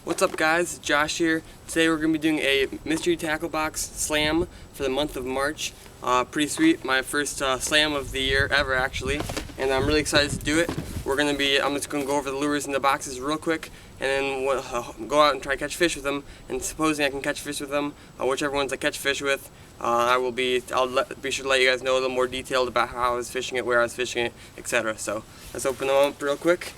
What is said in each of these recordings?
What's up guys, Josh here. Today we're going to be doing a mystery tackle box slam for the month of March. Pretty sweet, my first slam of the year ever actually, and I'm really excited to do it. I'm just going to go over the lures and the boxes real quick, and then we'll go out and try to catch fish with them. And supposing I can catch fish with them, whichever ones I catch fish with, I'll be sure to let you guys know a little more detailed about how I was fishing it, where I was fishing it, etc. So let's open them up real quick.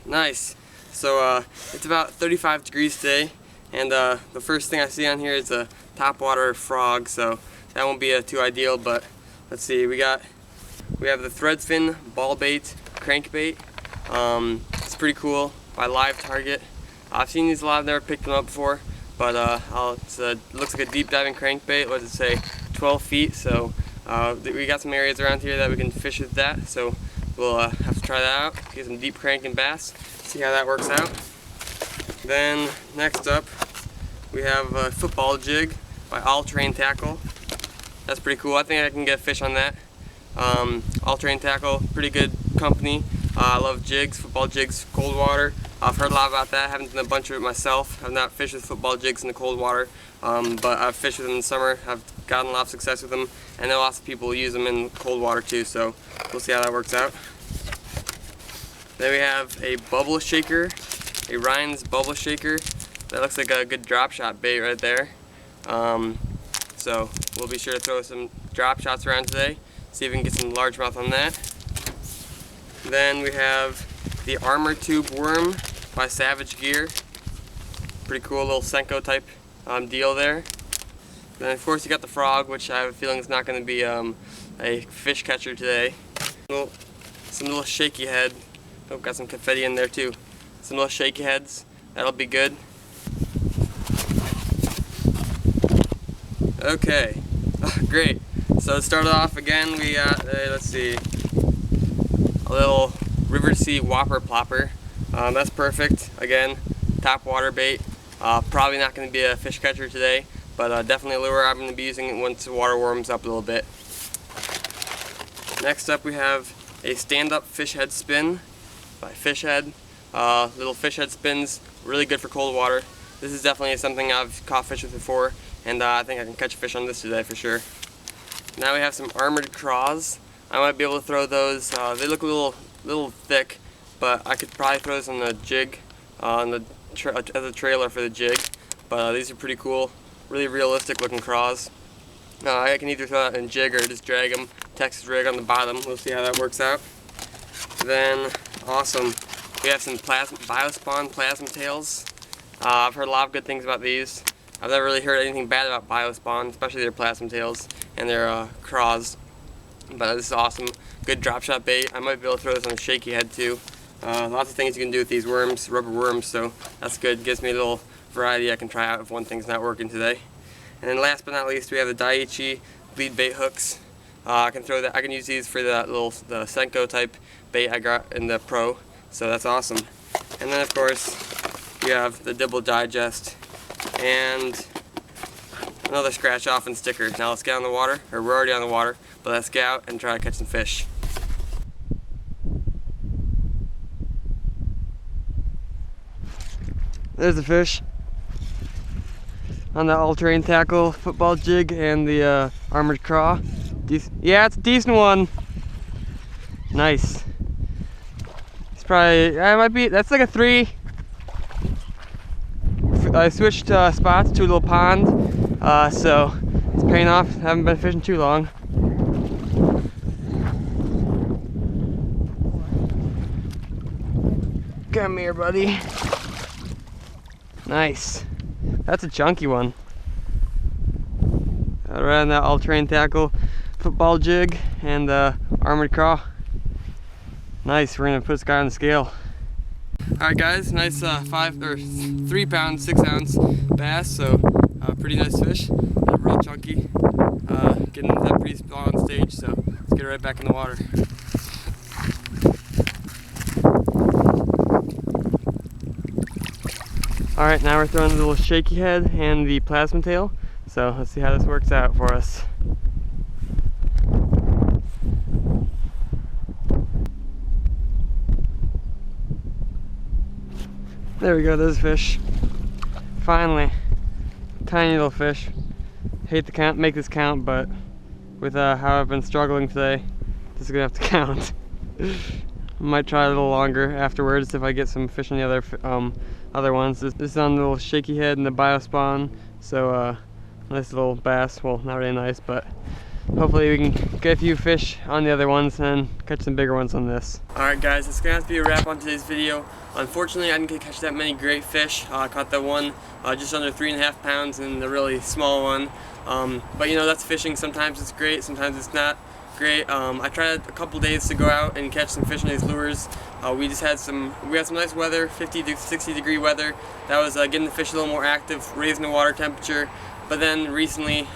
Nice. So it's about 35 degrees today, and the first thing I see on here is a topwater frog, so that won't be too ideal, but let's see. We have the threadfin ball bait crankbait. It's pretty cool, by Live Target. I've seen these a lot, I've never picked them up before, but it looks like a deep diving crankbait. What does it say? 12 feet, so we got some areas around here that we can fish with that, so we'll have to try that out, get some deep crank and bass, see how that works out. Then next up we have a football jig by All Terrain Tackle. That's pretty cool. I think I can get a fish on that. All Terrain Tackle, pretty good company. I love jigs, football jigs, cold water. I've heard a lot about that. I haven't done a bunch of it myself. I've not fished with football jigs in the cold water, but I've fished with them in the summer. I've gotten a lot of success with them. I know lots of people use them in cold water too, so we'll see how that works out. Then we have a bubble shaker, a Ryan's bubble shaker. That looks like a good drop shot bait right there. So we'll be sure to throw some drop shots around today, see if we can get some largemouth on that. Then we have the Armor Tube Worm by Savage Gear. Pretty cool little Senko type deal there. Then of course you got the frog, which I have a feeling is not going to be a fish catcher today. Some little shaky head. Oh, got some confetti in there too. Some little shaky heads. That'll be good. Okay, great. So to start off again, we got let's see, a little River Sea Whopper Plopper. That's perfect. Again, top water bait. Probably not going to be a fish catcher today, but definitely a lure I'm going to be using once the water warms up a little bit. Next up we have a stand-up fish head spin by Fish Head. Little fish head spins, really good for cold water. This is definitely something I've caught fish with before, and I think I can catch a fish on this today for sure. Now we have some armored craws. I might be able to throw those. They look a little thick, but I could probably throw this on the jig, as a trailer for the jig. But these are pretty cool, really realistic looking craws. I can either throw that in jig or just drag them, Texas rig on the bottom. We'll see how that works out. Then, awesome, we have some Biospawn plasma tails. I've heard a lot of good things about these. I've never really heard anything bad about Biospawn, especially their plasma tails and their craws. But this is awesome. Good drop shot bait. I might be able to throw this on a shaky head too. Lots of things you can do with these worms, rubber worms, so that's good. Gives me a little variety I can try out if one thing's not working today. And then last but not least, we have the Daiichi lead bait hooks. I can use these for the Senko type bait I got in the Pro, so that's awesome. And then of course you have the Dibble Digest and another scratch off and sticker. Now let's get on the water, or we're already on the water, but let's get out and try to catch some fish. There's the fish on the All Terrain Tackle football jig and the armored craw. Yeah, it's a decent one. Nice. It's probably, that's like a 3. I switched spots to a little pond, so it's paying off. I haven't been fishing too long. Come here, buddy. Nice. That's a chunky one. Right on that All Terrain Tackle football jig and armored craw. Nice. We're gonna put this guy on the scale. Alright guys, nice 3 pound 6 ounce bass, so pretty nice fish, real chunky, getting into that pretty on stage, so let's get right back in the water. Alright, now we're throwing the little shaky head and the plasma tail, so let's see how this works out for us. There we go, there's a fish. Finally. Tiny little fish. Hate to make this count, but with how I've been struggling today, this is gonna have to count. Might try a little longer afterwards if I get some fish on the other ones. This is on the little shaky head and the biospawn, so nice little bass. Well, not really nice, but hopefully we can get a few fish on the other ones and catch some bigger ones on this. Alright guys, it's gonna have to be a wrap on today's video. Unfortunately, I didn't get to catch that many great fish. I caught that one just under 3.5 pounds and the really small one. But you know, that's fishing. Sometimes it's great, sometimes it's not great. I tried a couple days to go out and catch some fish on these lures. We had some nice weather, 50 to 60 degree weather. That was getting the fish a little more active, raising the water temperature. But then recently,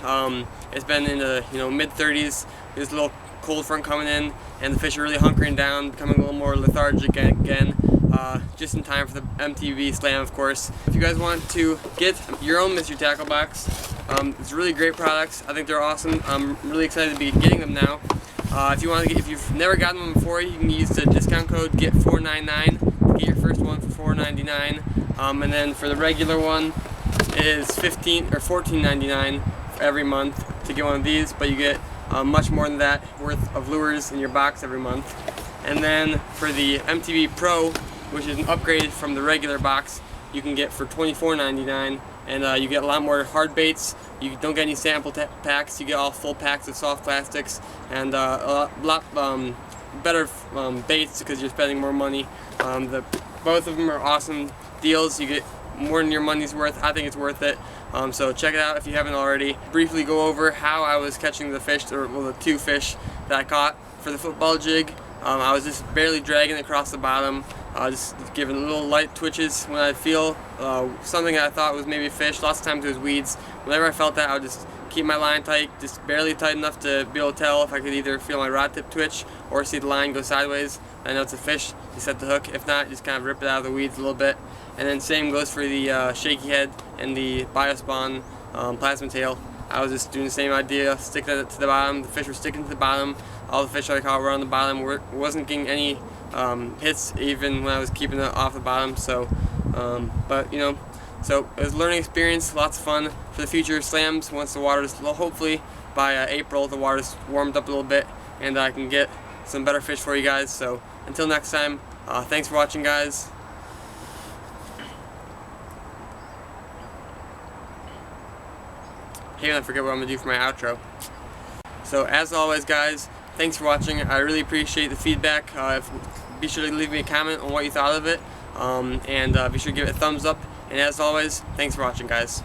it's been in the mid 30s. There's a little cold front coming in, and the fish are really hunkering down, becoming a little more lethargic again. Just in time for the MTB slam, of course. If you guys want to get your own mystery tackle box, it's really great products. I think they're awesome. I'm really excited to be getting them now. If you've never gotten one before, you can use the discount code GET499 to get your first one for $4.99. And then for the regular one, it is $15 or $14.99 every month to get one of these, but you get much more than that worth of lures in your box every month. And then for the MTB Pro, which is an upgrade from the regular box, you can get for $24.99, and you get a lot more hard baits. You don't get any sample packs. You get all full packs of soft plastics and a lot better baits because you're spending more money. Both of them are awesome deals. You get more than your money's worth. I think it's worth it. So check it out if you haven't already. Briefly go over how I was catching the fish, or well, the two fish that I caught for the football jig. I was just barely dragging across the bottom, just giving little light twitches when I feel something that I thought was maybe a fish. Lots of times it was weeds. Whenever I felt that, I would just keep my line tight, just barely tight enough to be able to tell if I could either feel my rod tip twitch or see the line go sideways. I know it's a fish, you set the hook. If not, just kind of rip it out of the weeds a little bit. And then same goes for the shaky head and the biospawn plasma tail. I was just doing the same idea, sticking it to the bottom. The fish were sticking to the bottom. All the fish I caught were on the bottom. Wasn't getting any hits even when I was keeping it off the bottom. So, but you know, so it was a learning experience, lots of fun for the future slams. Once the water's, hopefully by April, the water's warmed up a little bit, and I can get some better fish for you guys. So until next time, thanks for watching, guys. Hey, I forget what I'm gonna do for my outro. So as always, guys, thanks for watching. I really appreciate the feedback. Be sure to leave me a comment on what you thought of it, and be sure to give it a thumbs up. And as always, thanks for watching, guys.